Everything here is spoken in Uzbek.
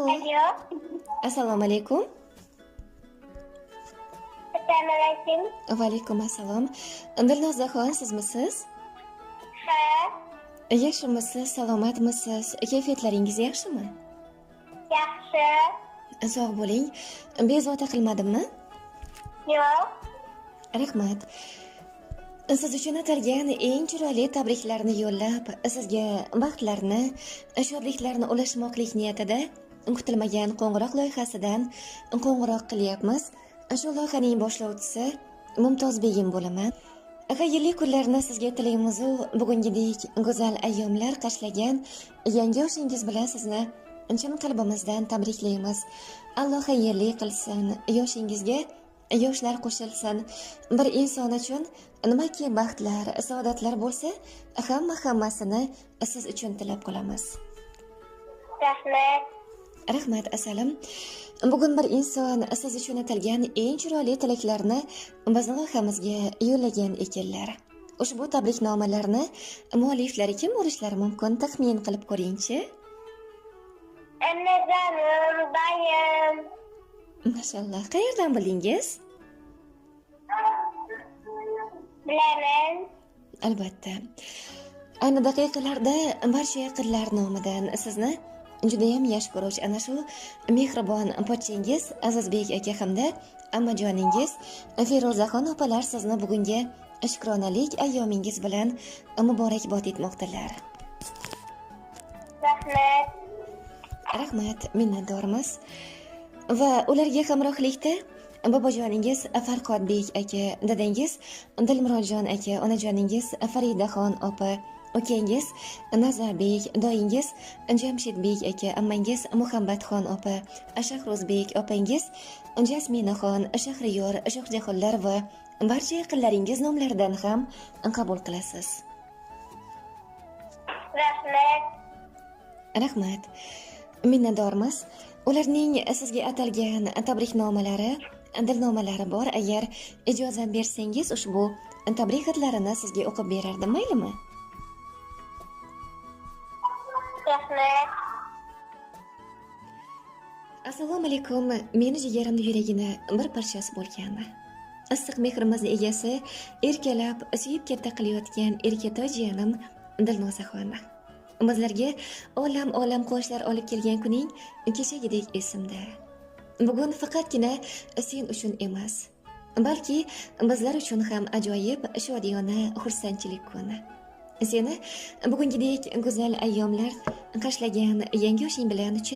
Alo. Assalomu alaykum. Assalomu alaykum. Va alaykum assalom. Dilnozaxon sizmisiz? Ha, Yaxshimisiz, salomatmisiz? Kayfiyatlaringiz yaxshimi? yaxshi. Sog' bo'ling. Bezovta qilmadimmi? Yo'q. Rahmat. Siz uchun atalgan eng chiroyli tabriklarni yo'llab, sizga baxtlarni, shodliklarni ulashmoqlik niyatida kutilmagan qo'ng'iroq loyihasidan qo'ng'iroq qilyapmiz. Shu loyihaning boshlovchisi Mumtozbegim bo'laman. Xayrli kunlarni sizga tilaymiz. Bugungidek go'zal ayyomlar qashlagan yangi yoshingiz bilan sizni chin qalbimizdan tabriklaymiz. Alloh xayrli qilsin. Yoshingizga yoshlar qo'shilsin. Bir inson uchun nimaki baxtlar, saodatlar bo'lsa, hammasini siz uchun tilab qolamiz. Rahmat. Rahmat asalim. Bugun bir inson siz uchun atalgan eng chiroyli tilaklarni bizning loyihamizga yo'llagan ekanlar. Ushbu tabriknomalarni mualliflari kim bo'lishlari mumkin? Taxmin qilib ko'ring-chi. Annajon, bayim. Mashallah, qayerdan bildingiz? Bilaman. Albatta. Ayni daqiqalarda barcha yaqinlar nomidan sizni juda ham yaxshi ko'ruvchi ana shu mehribon pochchangiz Azizbek aka hamda ammajoningiz Feruzaxon opalar sizni bugungi shukronalik ayyomingiz bilan muborakbod etmoqdalar. Rahmat. Rahmat, minnatdormiz. Va ularga hamrohlikda bobojoningiz Farhodbek aka, dadangiz Dilmurodjon aka, onajoningiz Faridaxon opa, ukangiz Nazarbek, doyingiz Jamshidbek aka, ammangiz Muhammadxon opa, Shahrozbek opangiz Jasminaxon, Shahriyor, Shohjahonlar va barcha yaqinlaringiz nomlaridan ham qabul qilasiz. Rahmat. Rahmat. Minnatdormiz. Ularning sizga atalgan tabriknomalari, dilnomalari bor. Agar ijozat bersangiz, ushbu tabrik xatlarini sizga o'qib berardim, maylimi? Rahmat. Assalomu alaykum. Meni jigarimni yuragini bir parchasi bo'lgan. Issiq mehrimizni egasi, erkalab, suyib katta qilayotgan erkatoy jiyanim Dilnozaxon. Bizlarga olam quvoshlar olib kelgan kuning kechagidek esimda. Bugun faqatgina sen uchun emas, balki bizlar uchun ham ajoyib shodiyona xursandchilik kuni. Seni bugungidek go'zal ayyomlar qashlagan yangi yoshing bilan